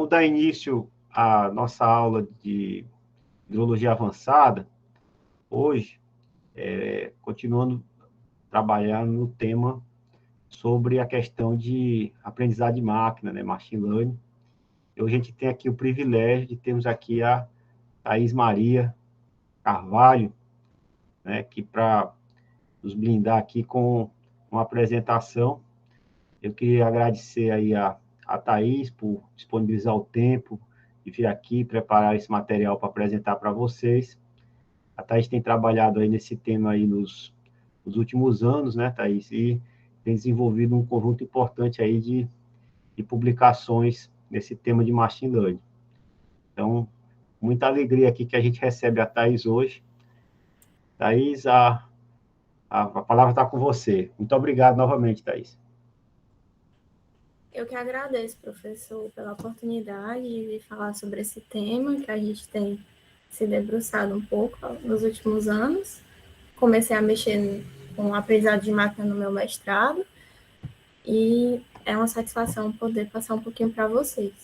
Vamos dar início à nossa aula de hidrologia avançada, hoje, continuando trabalhando no tema sobre a questão de aprendizado de máquina, né, machine learning. E hoje a gente tem aqui o privilégio de termos aqui a Thaís Maria Carvalho, né, que para nos brindar aqui com uma apresentação. Eu queria agradecer aí a Thaís por disponibilizar o tempo de vir aqui preparar esse material para apresentar para vocês. A Thaís tem trabalhado aí nesse tema aí nos últimos anos, né, Thaís? E tem desenvolvido um conjunto importante aí de publicações nesse tema de machine learning. Então, muita alegria aqui que a gente recebe a Thaís hoje. Thaís, a palavra está com você. Muito obrigado novamente, Thaís. Eu que agradeço, professor, pela oportunidade de falar sobre esse tema que a gente tem se debruçado um pouco nos últimos anos. Comecei a mexer com o aprendizado de máquina no meu mestrado e é uma satisfação poder passar um pouquinho para vocês.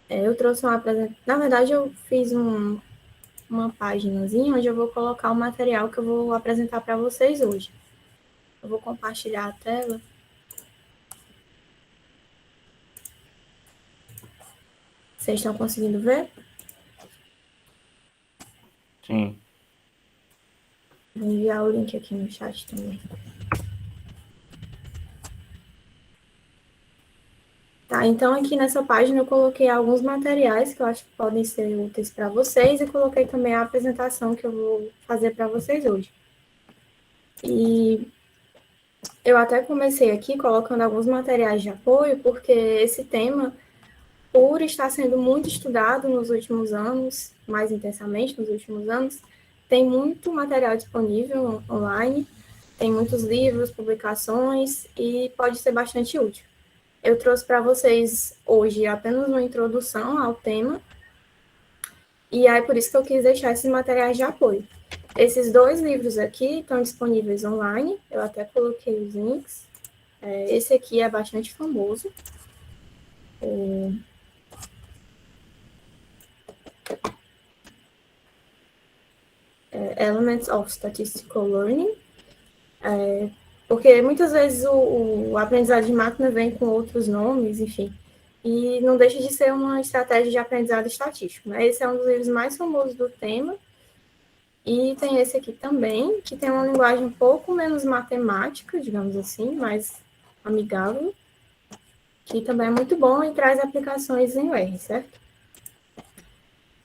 Eu trouxe uma apresentação. Na verdade, eu fiz uma paginazinha onde eu vou colocar o material que eu vou apresentar para vocês hoje. Eu vou compartilhar a tela. Vocês estão conseguindo ver? Sim. Vou enviar o link aqui no chat também. Tá, então aqui nessa página eu coloquei alguns materiais que eu acho que podem ser úteis para vocês e coloquei também a apresentação que eu vou fazer para vocês hoje. E eu até comecei aqui colocando alguns materiais de apoio, porque esse tema, por estar sendo muito estudado nos últimos anos, mais intensamente nos últimos anos, tem muito material disponível online, tem muitos livros, publicações e pode ser bastante útil. Eu trouxe para vocês hoje apenas uma introdução ao tema, e é por isso que eu quis deixar esses materiais de apoio. Esses dois livros aqui estão disponíveis online, eu até coloquei os links. Esse aqui é bastante famoso. Elements of Statistical Learning, porque muitas vezes o aprendizado de máquina vem com outros nomes, enfim, e não deixa de ser uma estratégia de aprendizado estatístico, né? Esse é um dos livros mais famosos do tema, e tem esse aqui também, que tem uma linguagem um pouco menos matemática, digamos assim, mais amigável, que também é muito bom e traz aplicações em R, certo?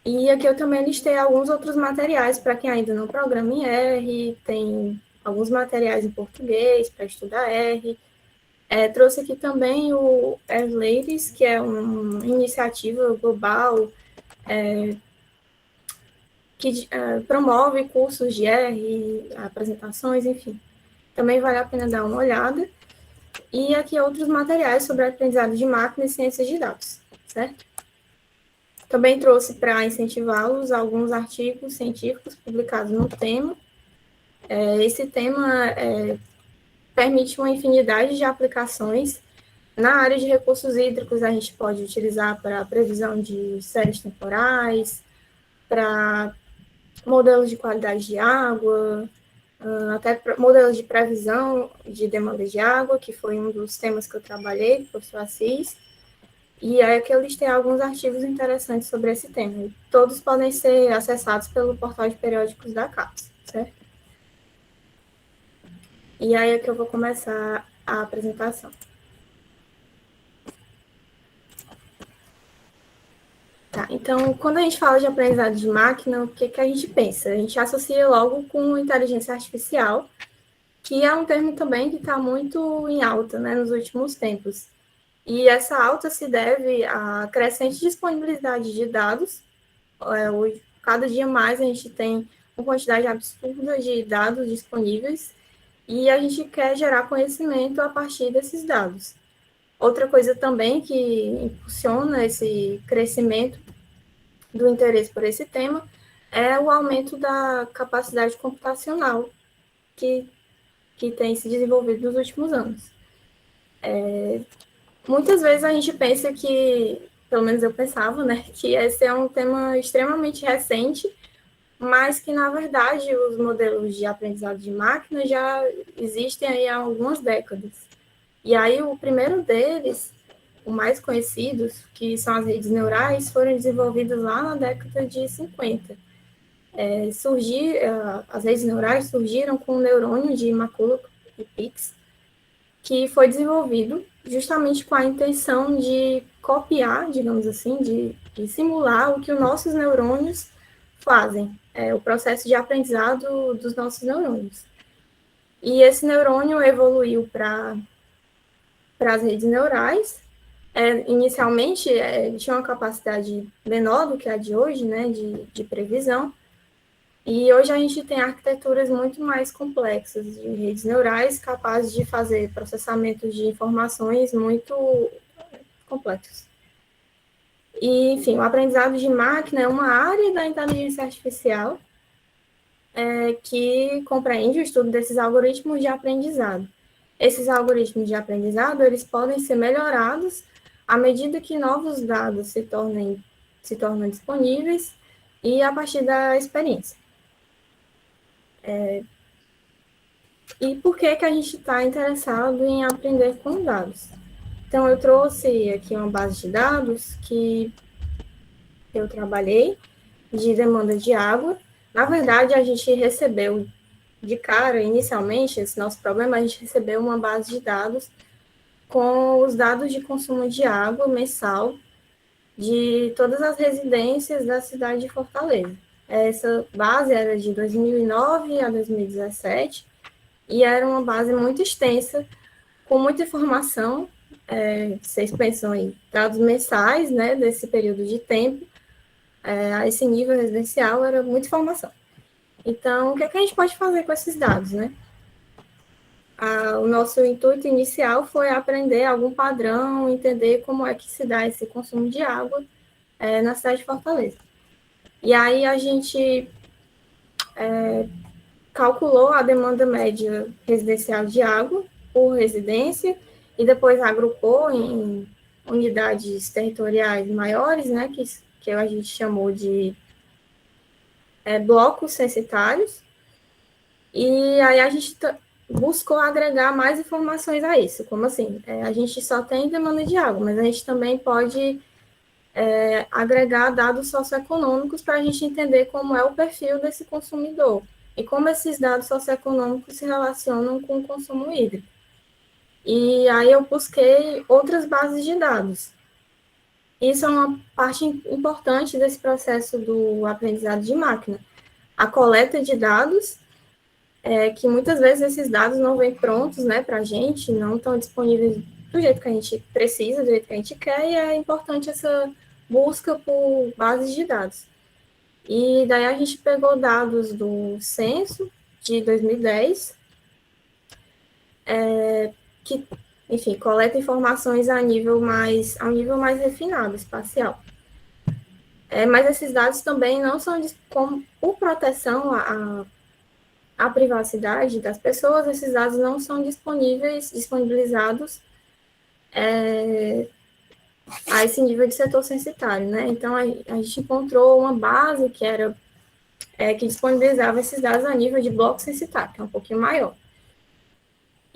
E aqui eu também listei alguns outros materiais para quem ainda não programa em R, tem alguns materiais em português para estudar R. Trouxe aqui também o R-Ladies, que é uma iniciativa global que promove cursos de R, apresentações, enfim. Também vale a pena dar uma olhada. E aqui outros materiais sobre aprendizado de máquina e ciências de dados, certo? Também trouxe para incentivá-los alguns artigos científicos publicados no tema. Esse tema permite uma infinidade de aplicações. Na área de recursos hídricos, a gente pode utilizar para previsão de séries temporais, para modelos de qualidade de água, até modelos de previsão de demanda de água, que foi um dos temas que eu trabalhei, professor Assis. E aí aqui eu listei alguns artigos interessantes sobre esse tema. Todos podem ser acessados pelo portal de periódicos da CAPES, certo? E aí aqui eu vou começar a apresentação. Tá, então, quando a gente fala de aprendizado de máquina, o que a gente pensa? A gente associa logo com inteligência artificial, que é um termo também que está muito em alta, né, nos últimos tempos. E essa alta se deve à crescente disponibilidade de dados. Hoje, cada dia mais a gente tem uma quantidade absurda de dados disponíveis e a gente quer gerar conhecimento a partir desses dados. Outra coisa também que impulsiona esse crescimento do interesse por esse tema é o aumento da capacidade computacional que tem se desenvolvido nos últimos anos. Muitas vezes a gente pensa que pelo menos eu pensava, né, que esse é um tema extremamente recente, mas que, na verdade, os modelos de aprendizado de máquina já existem aí há algumas décadas. E aí, o primeiro deles, o mais conhecidos, que são as redes neurais, foram desenvolvidos lá na década de 50. As redes neurais surgiram com o neurônio de McCulloch e Pitts, que foi desenvolvido justamente com a intenção de copiar, digamos assim, de simular o que os nossos neurônios fazem, o processo de aprendizado dos nossos neurônios. E esse neurônio evoluiu para as redes neurais. Inicialmente, tinha uma capacidade menor do que a de hoje, né, de previsão, e hoje a gente tem arquiteturas muito mais complexas de redes neurais, capazes de fazer processamento de informações muito complexos. E, enfim, o aprendizado de máquina é uma área da inteligência artificial que compreende o estudo desses algoritmos de aprendizado. Esses algoritmos de aprendizado, eles podem ser melhorados à medida que novos dados se tornam disponíveis e a partir da experiência. E por que a gente está interessado em aprender com dados? Então, eu trouxe aqui uma base de dados que eu trabalhei de demanda de água. Na verdade, a gente recebeu de cara, inicialmente, esse nosso problema, a gente recebeu uma base de dados com os dados de consumo de água mensal de todas as residências da cidade de Fortaleza. Essa base era de 2009 a 2017 e era uma base muito extensa, com muita informação. Vocês pensam em dados mensais, né, desse período de tempo, a esse nível residencial era muita informação. Então, o que a gente pode fazer com esses dados, né? O nosso intuito inicial foi aprender algum padrão, entender como é que se dá esse consumo de água na cidade de Fortaleza. E aí a gente calculou a demanda média residencial de água por residência e depois agrupou em unidades territoriais maiores, né, que a gente chamou de blocos censitários. E aí a gente buscou agregar mais informações a isso. Como assim? A gente só tem demanda de água, mas a gente também pode agregar dados socioeconômicos para a gente entender como é o perfil desse consumidor e como esses dados socioeconômicos se relacionam com o consumo hídrico. E aí eu busquei outras bases de dados. Isso é uma parte importante desse processo do aprendizado de máquina. A coleta de dados, que muitas vezes esses dados não vêm prontos, né, para a gente, não estão disponíveis do jeito que a gente precisa, do jeito que a gente quer, e é importante essa busca por bases de dados. E daí a gente pegou dados do censo de 2010, que, enfim, coleta informações a um nível mais refinado, espacial. Mas esses dados também não são, por proteção à privacidade das pessoas, esses dados não são disponibilizados a esse nível de setor censitário, né? Então, a gente encontrou uma base que disponibilizava esses dados a nível de bloco censitário, que é um pouquinho maior.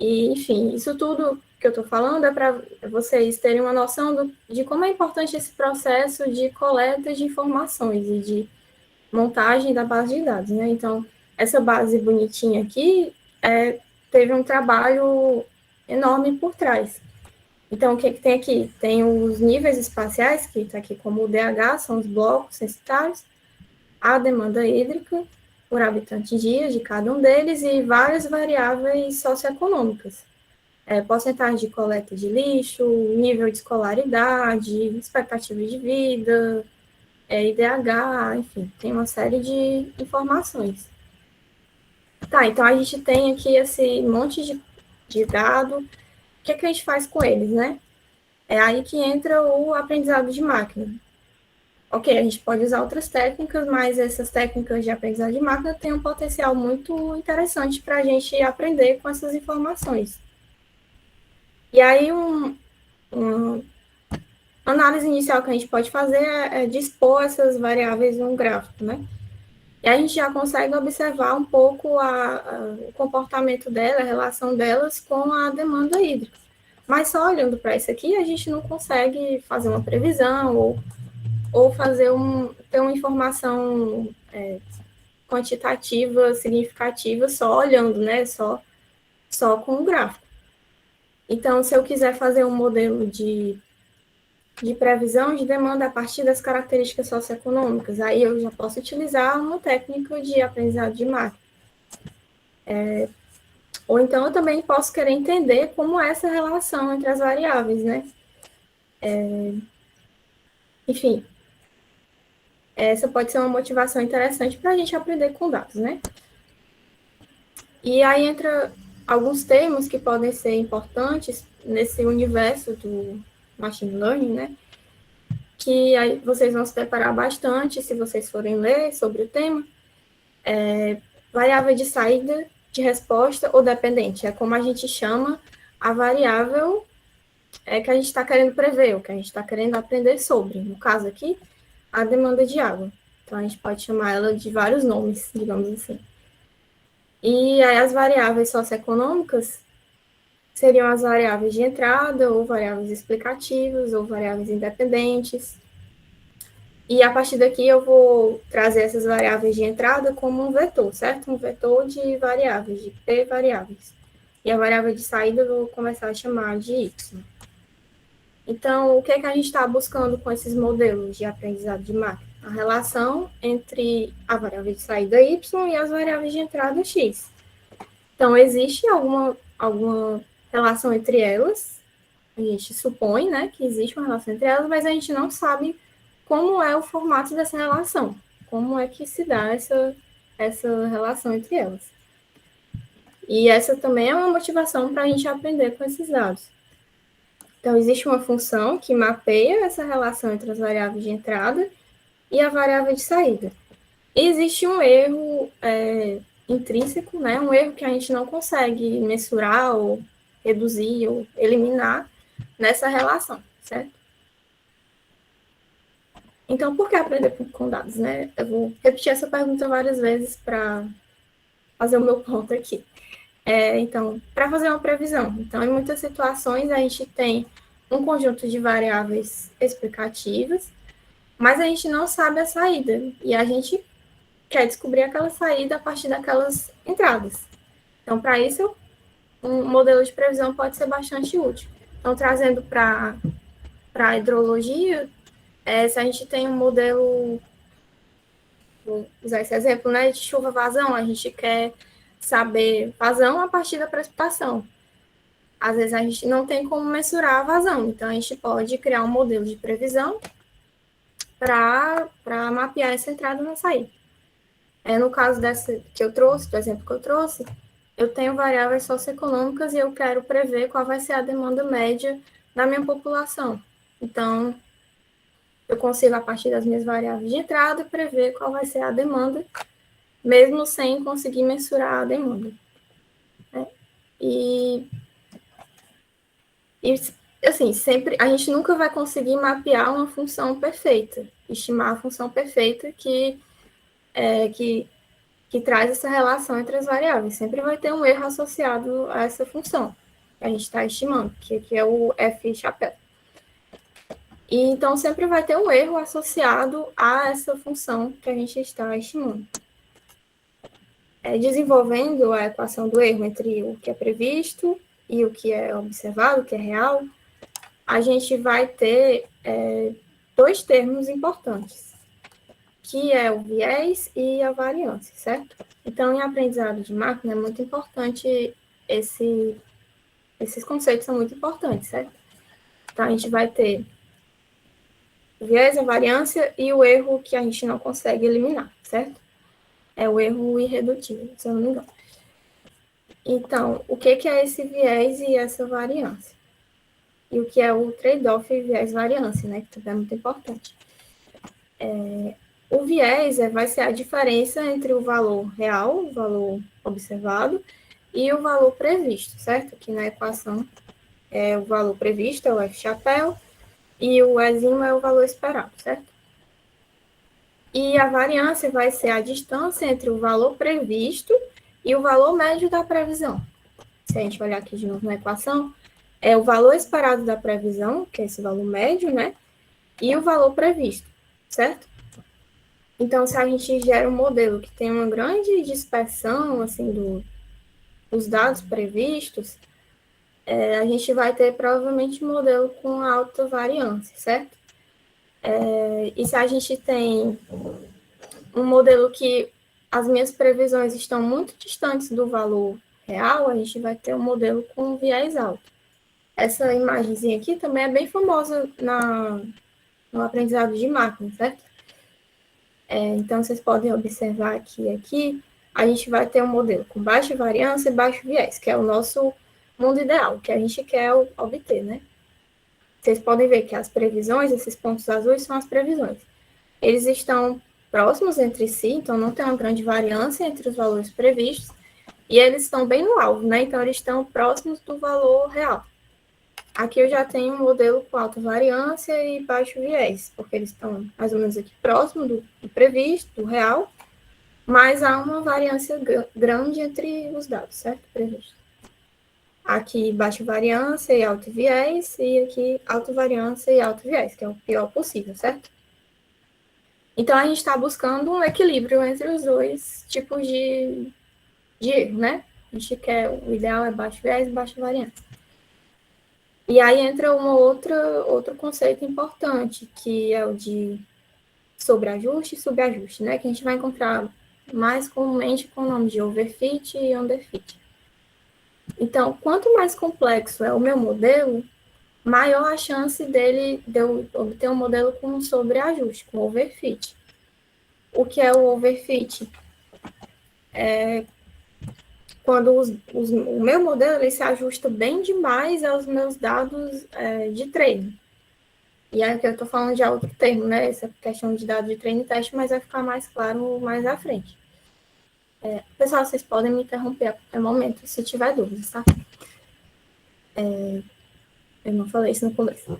E, enfim, isso tudo que eu estou falando é para vocês terem uma noção de como é importante esse processo de coleta de informações e de montagem da base de dados, né? Então, essa base bonitinha aqui teve um trabalho enorme por trás. Então, o que tem aqui? Tem os níveis espaciais, que está aqui como o DH, são os blocos censitários, a demanda hídrica por habitante dia de cada um deles e várias variáveis socioeconômicas. Porcentagem de coleta de lixo, nível de escolaridade, expectativa de vida, IDH, enfim, tem uma série de informações. Tá, então a gente tem aqui esse monte de dado. O que a gente faz com eles, né? É aí que entra o aprendizado de máquina. Ok, a gente pode usar outras técnicas, mas essas técnicas de aprendizado de máquina têm um potencial muito interessante para a gente aprender com essas informações. E aí, análise inicial que a gente pode fazer é dispor essas variáveis em um gráfico, né? E a gente já consegue observar um pouco o comportamento dela, a relação delas com a demanda hídrica. Mas só olhando para isso aqui, a gente não consegue fazer uma previsão ou ter uma informação quantitativa, significativa, só olhando, né? Só com o gráfico. Então, se eu quiser fazer um modelo de previsão de demanda a partir das características socioeconômicas, aí eu já posso utilizar uma técnica de aprendizado de máquina. Ou então eu também posso querer entender como é essa relação entre as variáveis, né? Enfim, essa pode ser uma motivação interessante para a gente aprender com dados, né? E aí entra alguns termos que podem ser importantes nesse universo do machine learning, né? Que aí vocês vão se preparar bastante se vocês forem ler sobre o tema. Variável de saída de resposta ou dependente, é como a gente chama a variável que a gente está querendo prever, o que a gente está querendo aprender sobre. No caso aqui, a demanda de água. Então, a gente pode chamar ela de vários nomes, digamos assim. E aí, as variáveis socioeconômicas seriam as variáveis de entrada, ou variáveis explicativas, ou variáveis independentes. E a partir daqui eu vou trazer essas variáveis de entrada como um vetor, certo? Um vetor de variáveis, de P variáveis. E a variável de saída eu vou começar a chamar de Y. Então, o que é que a gente está buscando com esses modelos de aprendizado de máquina? A relação entre a variável de saída Y e as variáveis de entrada X. Então, existe alguma relação entre elas, a gente supõe, né, que existe uma relação entre elas, mas a gente não sabe como é o formato dessa relação, como é que se dá essa relação entre elas. E essa também é uma motivação para a gente aprender com esses dados. Então, existe uma função que mapeia essa relação entre as variáveis de entrada e a variável de saída. E existe um erro intrínseco, né? Um erro que a gente não consegue mensurar ou reduzir ou eliminar nessa relação, certo? Então, por que aprender com dados, né? Eu vou repetir essa pergunta várias vezes para fazer o meu ponto aqui. Então, para fazer uma previsão. Então, em muitas situações, a gente tem um conjunto de variáveis explicativas, mas a gente não sabe a saída. E a gente quer descobrir aquela saída a partir daquelas entradas. Então, para isso, um modelo de previsão pode ser bastante útil. Então, trazendo para a hidrologia, se a gente tem um modelo, vou usar esse exemplo, né, de chuva-vazão, a gente quer saber vazão a partir da precipitação. Às vezes a gente não tem como mensurar a vazão, então a gente pode criar um modelo de previsão para mapear essa entrada e na saída. No caso dessa que eu trouxe, do exemplo que eu trouxe, eu tenho variáveis socioeconômicas e eu quero prever qual vai ser a demanda média da minha população. Então, eu consigo, a partir das minhas variáveis de entrada, prever qual vai ser a demanda, mesmo sem conseguir mensurar a demanda. E assim, sempre, a gente nunca vai conseguir mapear uma função perfeita, estimar a função perfeita que traz essa relação entre as variáveis. Sempre vai ter um erro associado a essa função que a gente está estimando, que é o F chapéu. E então, sempre vai ter um erro associado a essa função que a gente está estimando. Desenvolvendo a equação do erro entre o que é previsto e o que é observado, o que é real, a gente vai ter dois termos importantes, que é o viés e a variância, certo? Então, em aprendizado de máquina, é muito importante, esses conceitos são muito importantes, certo? Então, a gente vai ter o viés, a variância e o erro que a gente não consegue eliminar, certo? É o erro irredutível, se eu não me engano. Então, o que é esse viés e essa variância? E o que é o trade-off viés-variância, né? Que também é muito importante. O viés vai ser a diferença entre o valor real, o valor observado, e o valor previsto, certo? Aqui na equação, o valor previsto é o F chapéu, e o Ezinho é o valor esperado, certo? E a variância vai ser a distância entre o valor previsto e o valor médio da previsão. Se a gente olhar aqui de novo na equação, é o valor esperado da previsão, que é esse valor médio, né? E o valor previsto, certo? Então, se a gente gera um modelo que tem uma grande dispersão, assim, dos dados previstos, a gente vai ter provavelmente um modelo com alta variância, certo? E se a gente tem um modelo que as minhas previsões estão muito distantes do valor real, a gente vai ter um modelo com viés alto. Essa imagenzinha aqui também é bem famosa no aprendizado de máquina, certo? Então, vocês podem observar que aqui a gente vai ter um modelo com baixa variância e baixo viés, que é o nosso mundo ideal, que a gente quer obter, né? Vocês podem ver que as previsões, esses pontos azuis, são as previsões. Eles estão próximos entre si, então não tem uma grande variância entre os valores previstos, e eles estão bem no alvo, né? Então, eles estão próximos do valor real. Aqui eu já tenho um modelo com alta variância e baixo viés, porque eles estão mais ou menos aqui próximo do previsto, do real, mas há uma variância grande entre os dados, certo? Previsto. Aqui baixa variância e alto viés, e aqui alta variância e alto viés, que é o pior possível, certo? Então, a gente está buscando um equilíbrio entre os dois tipos de erro, né? A gente quer, o ideal é baixo viés e baixa variância. E aí entra outro conceito importante, que é o de sobreajuste e subajuste, né? Que a gente vai encontrar mais comumente com o nome de overfit e underfit. Então, quanto mais complexo é o meu modelo, maior a chance de eu obter um modelo com sobreajuste, com overfit. O que é o overfit? É quando o meu modelo ele se ajusta bem demais aos meus dados de treino. E aí que eu estou falando de outro termo, né? Essa questão de dados de treino e teste, mas vai ficar mais claro mais à frente. Pessoal, vocês podem me interromper a qualquer momento, se tiver dúvidas, tá? Eu não falei isso no começo.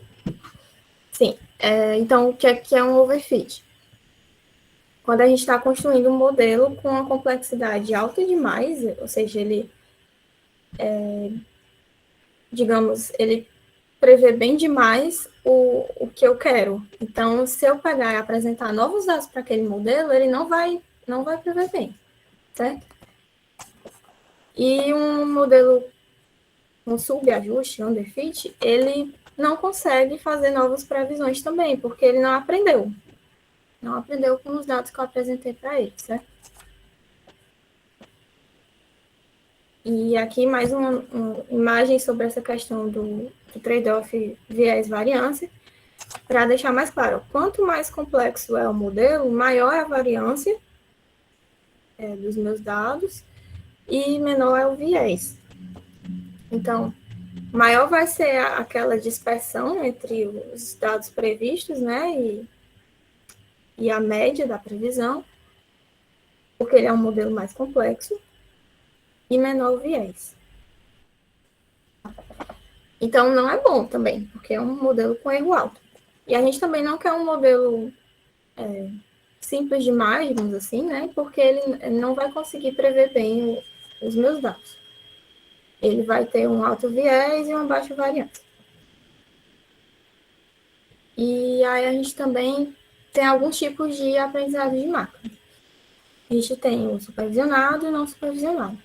Sim, então o que é um overfit? Quando a gente está construindo um modelo com uma complexidade alta demais, ou seja, ele, digamos, ele prevê bem demais o que eu quero. Então, se eu pegar e apresentar novos dados para aquele modelo, ele não vai prever bem, certo? E um modelo com subajuste, underfit, ele não consegue fazer novas previsões também, porque ele não aprendeu. Não aprendeu com os dados que eu apresentei para ele, certo? E aqui mais uma imagem sobre essa questão do trade-off viés-variância, para deixar mais claro, quanto mais complexo é o modelo, maior é a variância dos meus dados e menor é o viés. Então, maior vai ser aquela dispersão entre os dados previstos, né, e a média da previsão, porque ele é um modelo mais complexo, e menor o viés. Então, não é bom também, porque é um modelo com erro alto. E a gente também não quer um modelo simples demais, digamos assim, né, porque ele não vai conseguir prever bem os meus dados. Ele vai ter um alto viés e uma baixa variância. E aí a gente também tem alguns tipos de aprendizado de máquina. A gente tem o supervisionado e o não supervisionado.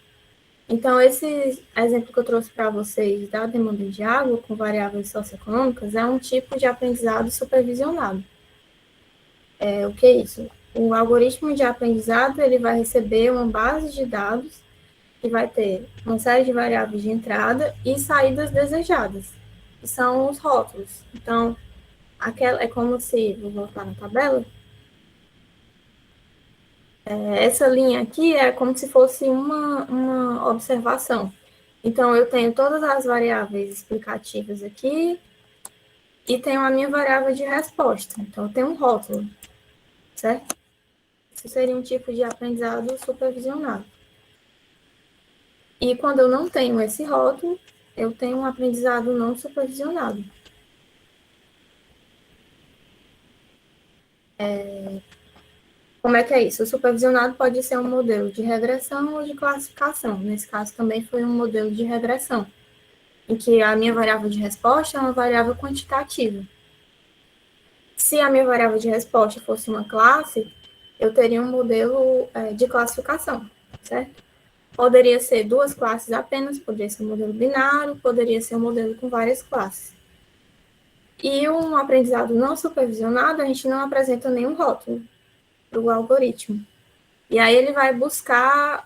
Então, esse exemplo que eu trouxe para vocês da demanda de água com variáveis socioeconômicas é um tipo de aprendizado supervisionado. O que é isso? O algoritmo de aprendizado ele vai receber uma base de dados que vai ter uma série de variáveis de entrada e saídas desejadas, que são os rótulos. Então, aquela é como se, vou voltar na tabela, essa linha aqui é como se fosse uma observação. Então, eu tenho todas as variáveis explicativas aqui e tenho a minha variável de resposta. Então, eu tenho um rótulo, certo? Isso seria um tipo de aprendizado supervisionado. E quando eu não tenho esse rótulo, eu tenho um aprendizado não supervisionado. Como é que é isso? O supervisionado pode ser um modelo de regressão ou de classificação. Nesse caso, também foi um modelo de regressão, em que a minha variável de resposta é uma variável quantitativa. Se a minha variável de resposta fosse uma classe, eu teria um modelo de classificação, certo? Poderia ser duas classes apenas, poderia ser um modelo binário, poderia ser um modelo com várias classes. E um aprendizado não supervisionado, a gente não apresenta nenhum rótulo para o algoritmo. E aí ele vai buscar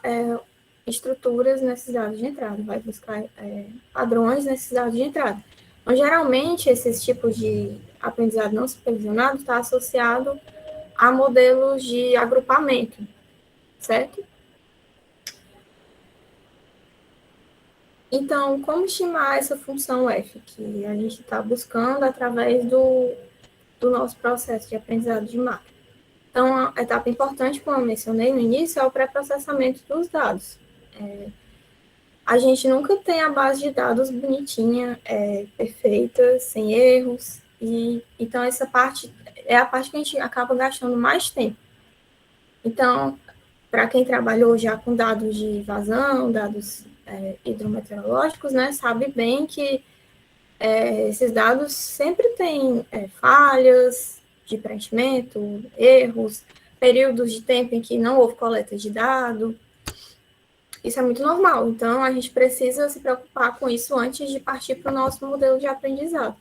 estruturas nesses dados de entrada, vai buscar padrões nesses dados de entrada. Então, geralmente, esses tipos de aprendizado não supervisionado está associado a modelos de agrupamento, certo? Então, como estimar essa função f, que a gente está buscando através do nosso processo de aprendizado de máquina? Então, a etapa importante, como eu mencionei no início, é o pré-processamento dos dados. A gente nunca tem a base de dados bonitinha, perfeita, sem erros, e então essa parte é a parte que a gente acaba gastando mais tempo. Então, para quem trabalhou já com dados de vazão, dados hidrometeorológicos, né, sabe bem que esses dados sempre têm falhas de preenchimento, erros, períodos de tempo em que não houve coleta de dado. Isso é muito normal, então a gente precisa se preocupar com isso antes de partir para o nosso modelo de aprendizado.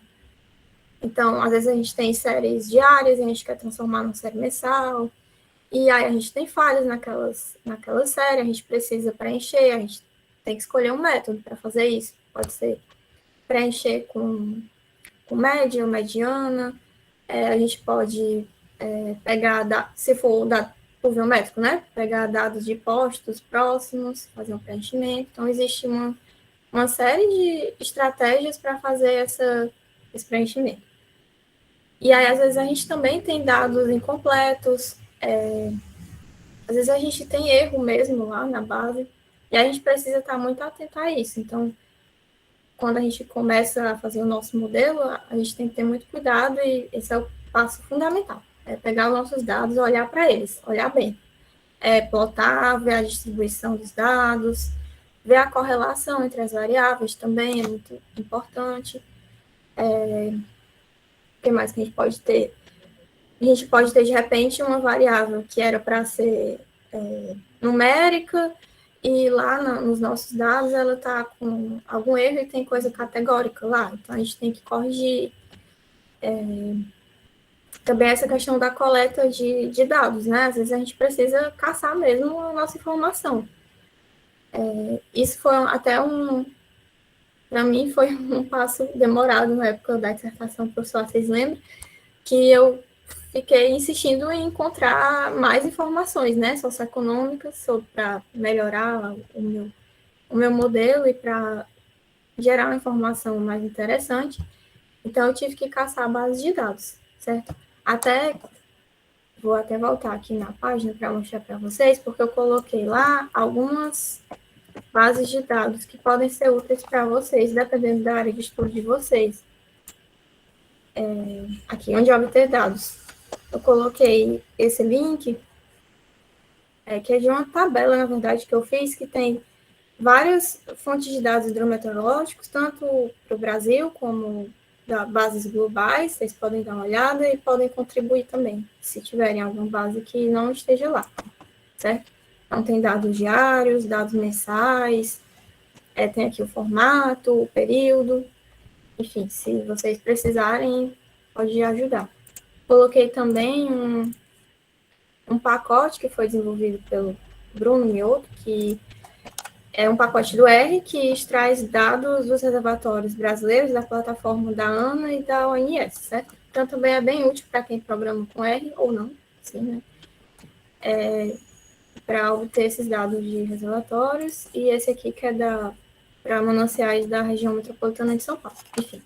Então, às vezes a gente tem séries diárias, a gente quer transformar numa série mensal, e aí a gente tem falhas naquela série, a gente precisa preencher, a gente tem que escolher um método para fazer isso. Pode ser preencher com média ou mediana, a gente pode pegar, se for pluviométrico, né? Pegar dados de postos próximos, fazer um preenchimento. Então, existe uma série de estratégias para fazer esse preenchimento. E aí, às vezes, a gente também tem dados incompletos, às vezes a gente tem erro mesmo lá na base, e a gente precisa estar muito atento a isso. Então, quando a gente começa a fazer o nosso modelo, a gente tem que ter muito cuidado, e esse é o passo fundamental. É pegar os nossos dados e olhar para eles, olhar bem. Plotar, ver a distribuição dos dados, ver a correlação entre as variáveis também é muito importante. O que mais que a gente pode ter? A gente pode ter, de repente, uma variável que era para ser numérica, e lá nos nossos dados ela está com algum erro e tem coisa categórica lá, então a gente tem que corrigir. Também essa questão da coleta de dados, né? Às vezes a gente precisa caçar mesmo a nossa informação. Isso foi até para mim foi um passo demorado na época da dissertação, professor, vocês lembram? Que eu fiquei insistindo em encontrar mais informações, né, socioeconômicas, para melhorar o meu modelo e para gerar uma informação mais interessante. Então, eu tive que caçar a base de dados, certo? Vou até voltar aqui na página para mostrar para vocês, porque eu coloquei lá algumas bases de dados que podem ser úteis para vocês, dependendo da área de estudo de vocês. Aqui, onde obter dados. Eu coloquei esse link, que é de uma tabela, na verdade, que eu fiz, que tem várias fontes de dados hidrometeorológicos, tanto para o Brasil como da bases globais. Vocês podem dar uma olhada e podem contribuir também, se tiverem alguma base que não esteja lá, certo? Então, tem dados diários, dados mensais, tem aqui o formato, o período, enfim, se vocês precisarem, pode ajudar. Coloquei também um pacote que foi desenvolvido pelo Bruno Mioto, que é um pacote do R que extrai dados dos reservatórios brasileiros da plataforma da ANA e da ONS, certo? Então, também é bem útil para quem programa com R ou não, sim, né? Para obter esses dados de reservatórios, e esse aqui que é para mananciais da região metropolitana de São Paulo, enfim.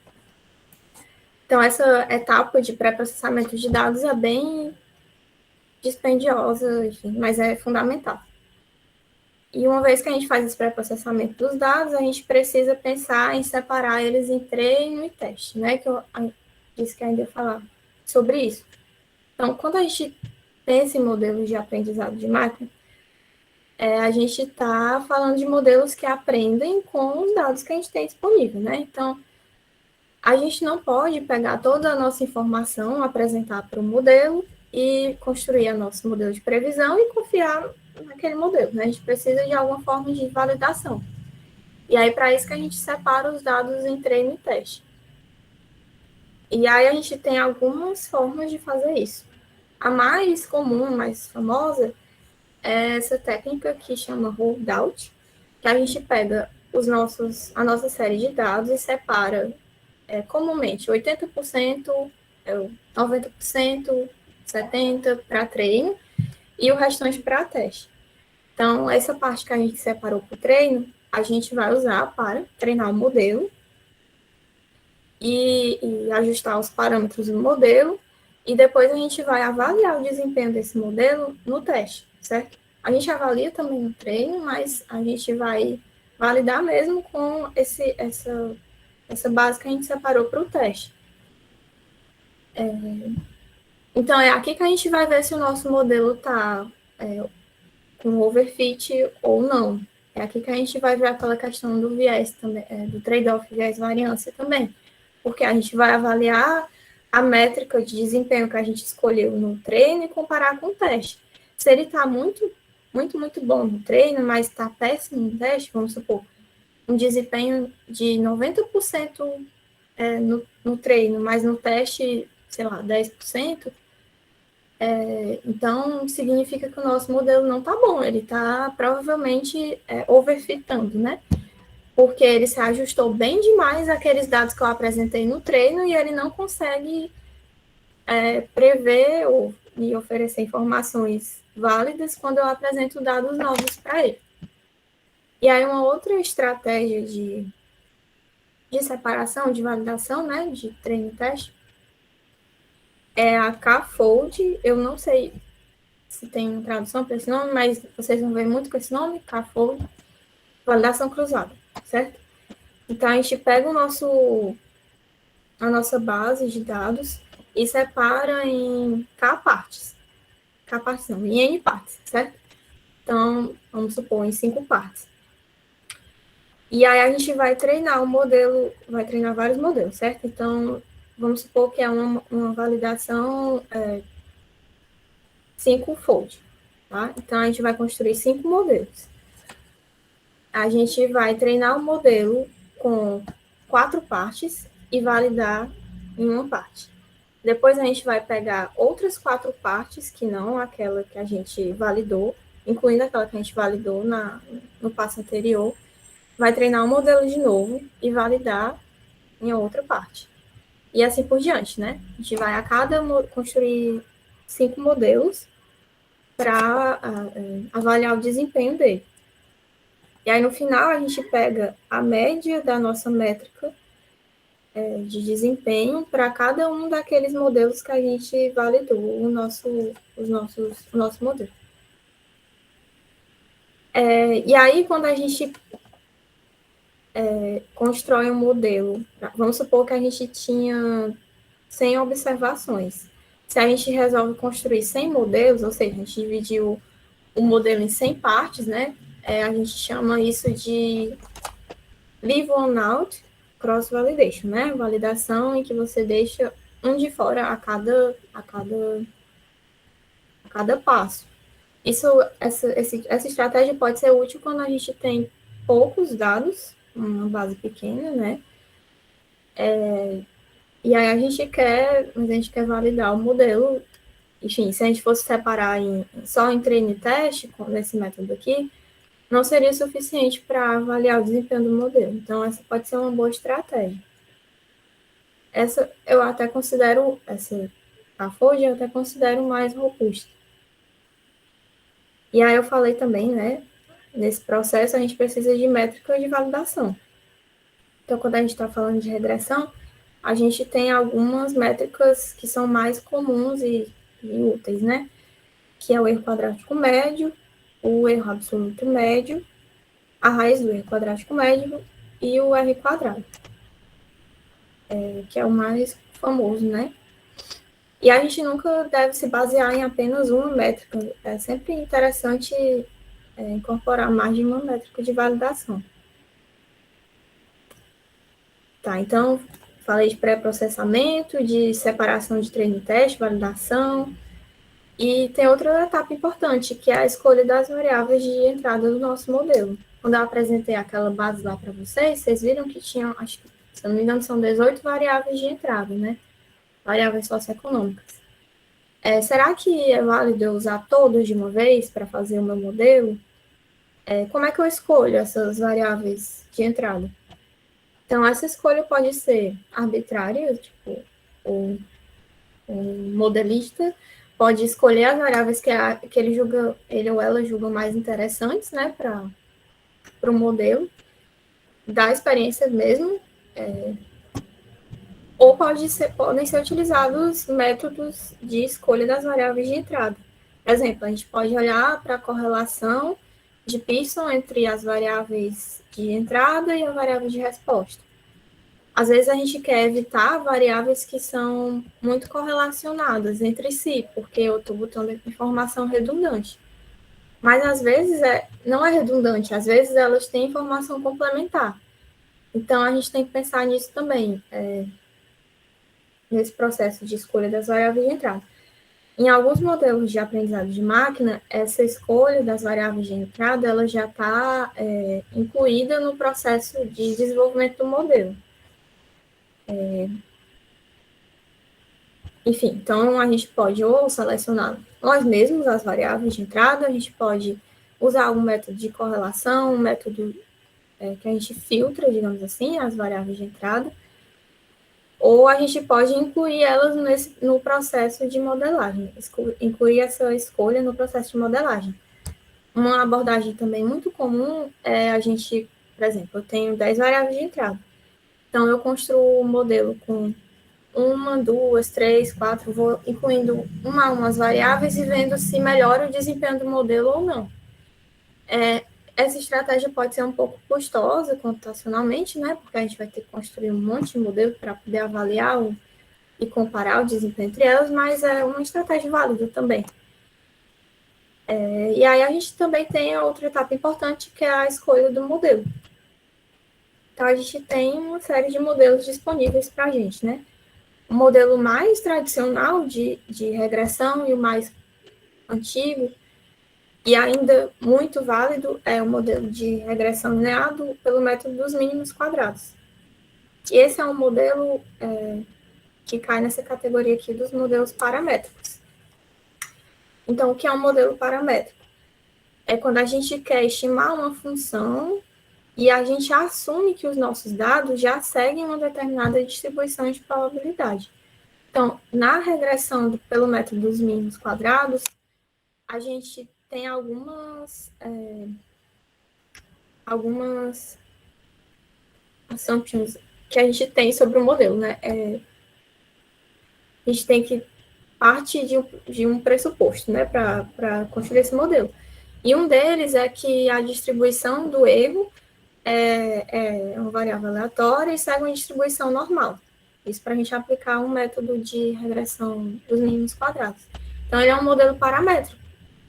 Então, essa etapa de pré-processamento de dados é bem dispendiosa, enfim, mas é fundamental. E uma vez que a gente faz esse pré-processamento dos dados, a gente precisa pensar em separar eles em treino e teste, né? Que eu disse que ainda ia falar sobre isso. Então, quando a gente tem esse modelo de aprendizado de máquina, a gente está falando de modelos que aprendem com os dados que a gente tem disponível, né? Então, a gente não pode pegar toda a nossa informação, apresentar para o modelo e construir o nosso modelo de previsão e confiar naquele modelo, né? A gente precisa de alguma forma de validação. E aí, para isso que a gente separa os dados em treino e teste. E aí, a gente tem algumas formas de fazer isso. A mais comum, mais famosa, é essa técnica que chama holdout, que a gente pega a nossa série de dados e separa comumente 80%, 90%, 70% para treino e o restante para teste. Então, essa parte que a gente separou para o treino, a gente vai usar para treinar o modelo e ajustar os parâmetros do modelo, e depois a gente vai avaliar o desempenho desse modelo no teste, certo? A gente avalia também no treino, mas a gente vai validar mesmo com essa base que a gente separou para o teste. Então, é aqui que a gente vai ver se o nosso modelo está com overfit ou não. É aqui que a gente vai ver aquela questão do viés também, do trade-off viés-variância também. Porque a gente vai avaliar a métrica de desempenho que a gente escolheu no treino e comparar com o teste. Se ele está muito, muito, muito bom no treino, mas está péssimo no teste, vamos supor, um desempenho de 90% no treino, mas no teste, sei lá, 10%, então significa que o nosso modelo não está bom, ele está provavelmente overfitando, né? Porque ele se ajustou bem demais àqueles dados que eu apresentei no treino e ele não consegue prever ou me oferecer informações válidas quando eu apresento dados novos para ele. E aí uma outra estratégia de separação, de validação, né, de treino e teste, é a K-fold. Eu não sei se tem tradução para esse nome, mas vocês vão ver muito com esse nome, K-fold, validação cruzada, certo? Então, a gente pega a nossa base de dados e separa em K partes. K partes não, em N partes, certo? Então, vamos supor, em 5 partes. E aí a gente vai treinar o modelo, vai treinar vários modelos, certo? Então, vamos supor que é uma validação 5-fold, tá? Então, a gente vai construir 5 modelos. A gente vai treinar o modelo com 4 partes e validar em uma parte. Depois a gente vai pegar outras 4 partes, que não aquela que a gente validou, incluindo aquela que a gente validou no passo anterior, vai treinar o modelo de novo e validar em outra parte. E assim por diante, né? A gente vai construir 5 modelos para avaliar o desempenho dele. E aí, no final, a gente pega a média da nossa métrica de desempenho para cada um daqueles modelos que a gente validou o nosso modelo. E aí, quando a gente constrói um modelo, vamos supor que a gente tinha 100 observações. Se a gente resolve construir 100 modelos, ou seja, a gente dividiu o modelo em 100 partes, né? A gente chama isso de leave one out cross validation, né? Validação em que você deixa um de fora a cada passo. Essa estratégia pode ser útil quando a gente tem poucos dados, uma base pequena, né? E aí a gente quer validar o modelo. Enfim, se a gente fosse separar só em treino e teste, com esse método aqui, não seria suficiente para avaliar o desempenho do modelo. Então, essa pode ser uma boa estratégia. Essa eu até considero, a Fold eu até considero mais robusta. E aí eu falei também, né, nesse processo a gente precisa de métricas de validação. Então, quando a gente está falando de regressão, a gente tem algumas métricas que são mais comuns e úteis, né? Que é o erro quadrático médio, o erro absoluto médio, a raiz do erro quadrático médio e o R quadrado, que é o mais famoso, né? E a gente nunca deve se basear em apenas uma métrica. É sempre interessante incorporar mais de uma métrica de validação. Tá, então, falei de pré-processamento, de separação de treino e teste, validação. E tem outra etapa importante, que é a escolha das variáveis de entrada do nosso modelo. Quando eu apresentei aquela base lá para vocês, vocês viram que tinham, acho que, se eu não me engano, são 18 variáveis de entrada, né? Variáveis socioeconômicas. Será que é válido eu usar todas de uma vez para fazer o meu modelo? Como é que eu escolho essas variáveis de entrada? Então, essa escolha pode ser arbitrária, tipo, o modelista pode escolher as variáveis que ele ou ela julga mais interessantes, né, para o modelo, da experiência mesmo, ou podem ser utilizados métodos de escolha das variáveis de entrada. Por exemplo, a gente pode olhar para a correlação de Pearson entre as variáveis de entrada e as variáveis de resposta. Às vezes a gente quer evitar variáveis que são muito correlacionadas entre si, porque eu estou botando informação redundante. Mas às vezes não é redundante, às vezes elas têm informação complementar. Então a gente tem que pensar nisso também, nesse processo de escolha das variáveis de entrada. Em alguns modelos de aprendizado de máquina, essa escolha das variáveis de entrada ela já está incluída no processo de desenvolvimento do modelo. Enfim, então a gente pode ou selecionar nós mesmos as variáveis de entrada, a gente pode usar algum método de correlação, um método que a gente filtra, digamos assim, as variáveis de entrada, ou a gente pode incluir elas no processo de modelagem, incluir essa escolha no processo de modelagem. Uma abordagem também muito comum é a gente, por exemplo, eu tenho 10 variáveis de entrada, então eu construo um modelo com 1, 2, 3, 4, vou incluindo uma a uma as variáveis e vendo se melhora o desempenho do modelo ou não. Essa estratégia pode ser um pouco custosa computacionalmente, né? Porque a gente vai ter que construir um monte de modelo para poder avaliar e comparar o desempenho entre elas, mas é uma estratégia válida também. E aí a gente também tem a outra etapa importante, que é a escolha do modelo. Então, a gente tem uma série de modelos disponíveis para a gente, né? O modelo mais tradicional de regressão e o mais antigo e ainda muito válido é o modelo de regressão linear pelo método dos mínimos quadrados. E esse é um modelo que cai nessa categoria aqui dos modelos paramétricos. Então, o que é um modelo paramétrico? É quando a gente quer estimar uma função e a gente assume que os nossos dados já seguem uma determinada distribuição de probabilidade. Então, na regressão pelo método dos mínimos quadrados, a gente tem algumas assumptions que a gente tem sobre o modelo, né? A gente tem que partir de um pressuposto, né, para construir esse modelo. E um deles é que a distribuição do erro é uma variável aleatória e segue uma distribuição normal. Isso para a gente aplicar um método de regressão dos mínimos quadrados. Então, ele é um modelo paramétrico,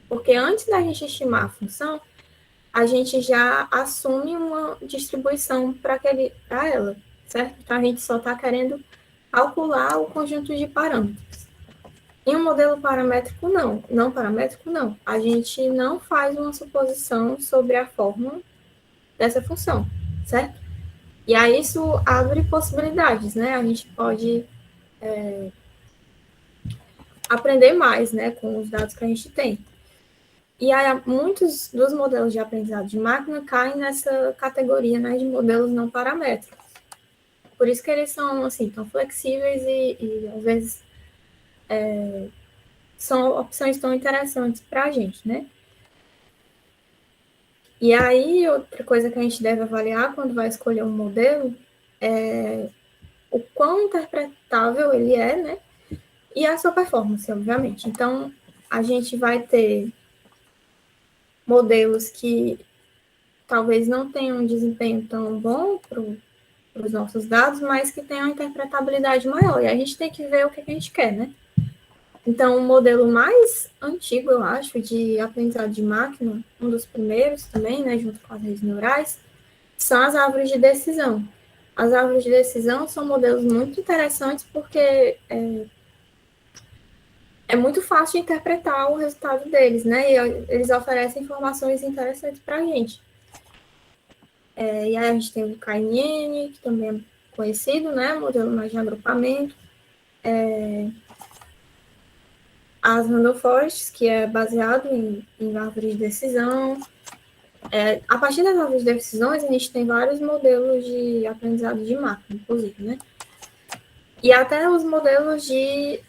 porque antes da gente estimar a função, a gente já assume uma distribuição para ela, certo? Então, a gente só está querendo calcular o conjunto de parâmetros. Em um modelo paramétrico, não paramétrico, não. A gente não faz uma suposição sobre a fórmula dessa função, certo? E aí isso abre possibilidades, né? A gente pode aprender mais, né, com os dados que a gente tem. E aí muitos dos modelos de aprendizado de máquina caem nessa categoria, né, de modelos não paramétricos. Por isso que eles são, assim, tão flexíveis e às vezes, são opções tão interessantes para a gente, né? E aí, outra coisa que a gente deve avaliar quando vai escolher um modelo é o quão interpretável ele é, né? E a sua performance, obviamente. Então, a gente vai ter modelos que talvez não tenham um desempenho tão bom para os nossos dados, mas que tenham uma interpretabilidade maior. E a gente tem que ver o que a gente quer, né? Então, o modelo mais antigo, eu acho, de aprendizado de máquina, um dos primeiros também, né, junto com as redes neurais, são as árvores de decisão. As árvores de decisão são modelos muito interessantes porque é muito fácil de interpretar o resultado deles, né? E eles oferecem informações interessantes para a gente. E aí a gente tem o KNN, que também é conhecido, né? Modelo mais de agrupamento. As Random Forests, que é baseado em árvores de decisão. A partir das árvores de decisões, a gente tem vários modelos de aprendizado de máquina, inclusive, né? E até os modelos de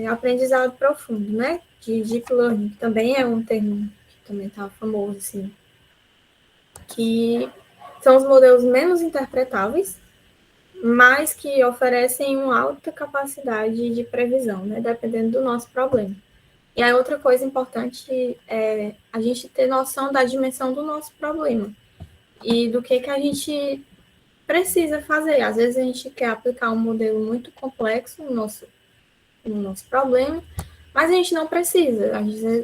aprendizado profundo, né? De Deep Learning, que também é um termo que também está famoso, assim, que são os modelos menos interpretáveis, mas que oferecem uma alta capacidade de previsão, né? Dependendo do nosso problema. E aí, outra coisa importante é a gente ter noção da dimensão do nosso problema e do que a gente precisa fazer. Às vezes a gente quer aplicar um modelo muito complexo no nosso problema, mas a gente não precisa.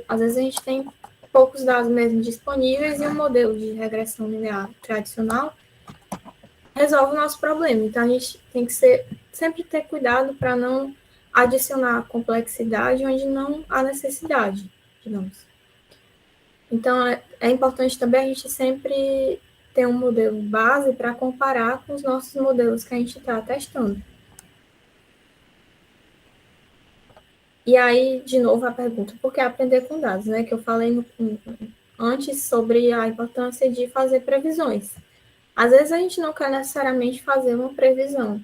Às vezes a gente tem poucos dados mesmo disponíveis e um modelo de regressão linear tradicional resolve o nosso problema. Então a gente tem que sempre ter cuidado para não adicionar complexidade onde não há necessidade, digamos. Então é importante também a gente sempre ter um modelo base para comparar com os nossos modelos que a gente está testando. E aí, de novo, a pergunta, por que aprender com dados, né? Que eu falei antes sobre a importância de fazer previsões. Às vezes a gente não quer necessariamente fazer uma previsão.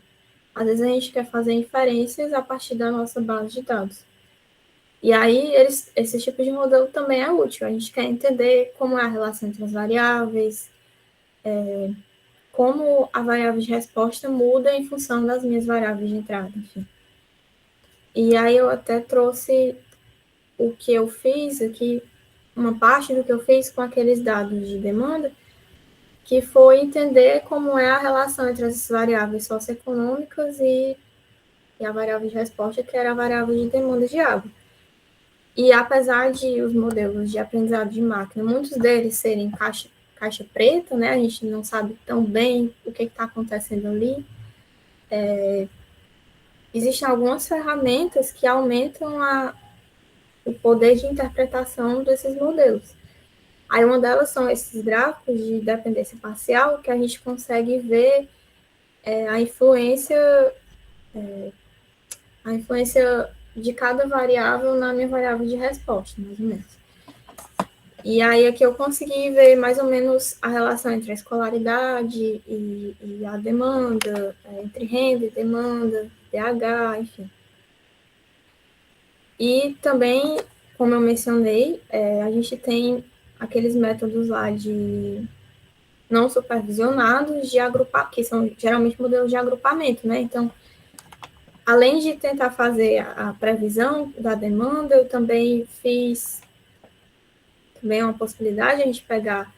Às vezes a gente quer fazer inferências a partir da nossa base de dados. E aí, esse tipo de modelo também é útil. A gente quer entender como é a relação entre as variáveis, como a variável de resposta muda em função das minhas variáveis de entrada, enfim. E aí eu até trouxe o que eu fiz aqui, uma parte do que eu fiz com aqueles dados de demanda, que foi entender como é a relação entre as variáveis socioeconômicas e a variável de resposta, que era a variável de demanda de água. E apesar de os modelos de aprendizado de máquina, muitos deles serem caixa preta, né? A gente não sabe tão bem o que está acontecendo ali. Existem algumas ferramentas que aumentam o poder de interpretação desses modelos. Aí uma delas são esses gráficos de dependência parcial, que a gente consegue ver a influência de cada variável na minha variável de resposta, mais ou menos. E aí aqui eu consegui ver mais ou menos a relação entre a escolaridade e a demanda, entre renda e demanda, DH, enfim. E também, como eu mencionei, a gente tem aqueles métodos lá de não supervisionados de agrupar, que são geralmente modelos de agrupamento, né? Então, além de tentar fazer a previsão da demanda, eu também fiz também uma possibilidade de a gente pegar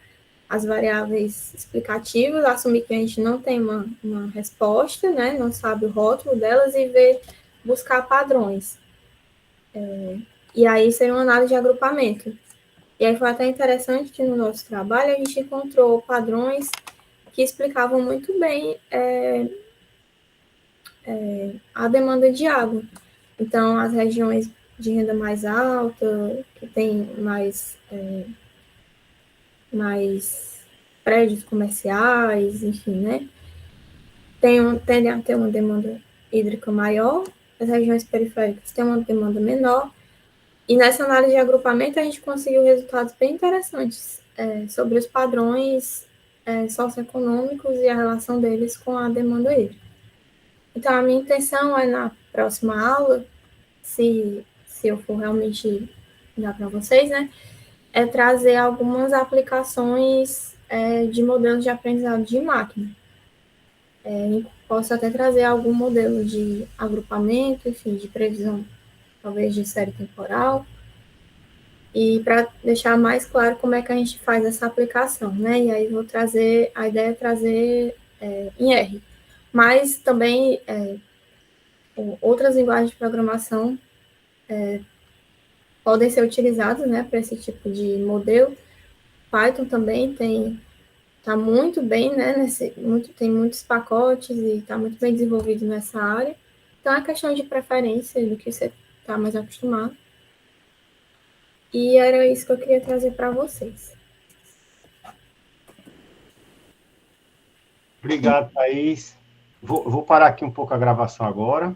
as variáveis explicativas, assumir que a gente não tem uma resposta, né? Não sabe o rótulo delas e buscar padrões. E aí seria uma análise de agrupamento. E aí foi até interessante que no nosso trabalho a gente encontrou padrões que explicavam muito bem a demanda de água. Então, as regiões de renda mais alta, que tem mais prédios comerciais, enfim, né? Tendem a ter uma demanda hídrica maior, as regiões periféricas têm uma demanda menor, e nessa análise de agrupamento a gente conseguiu resultados bem interessantes sobre os padrões socioeconômicos e a relação deles com a demanda hídrica. Então, a minha intenção é, na próxima aula, se eu for realmente dar para vocês, né, é trazer algumas aplicações de modelos de aprendizado de máquina. Posso até trazer algum modelo de agrupamento, enfim, de previsão, talvez de série temporal, e para deixar mais claro como é que a gente faz essa aplicação, né? E aí a ideia é trazer em R. Mas também outras linguagens de programação podem ser utilizados, né, para esse tipo de modelo. Python também está muito bem, né, tem muitos pacotes e está muito bem desenvolvido nessa área. Então, é questão de preferência do que você está mais acostumado. E era isso que eu queria trazer para vocês. Obrigado, Thaís. Vou parar aqui um pouco a gravação agora.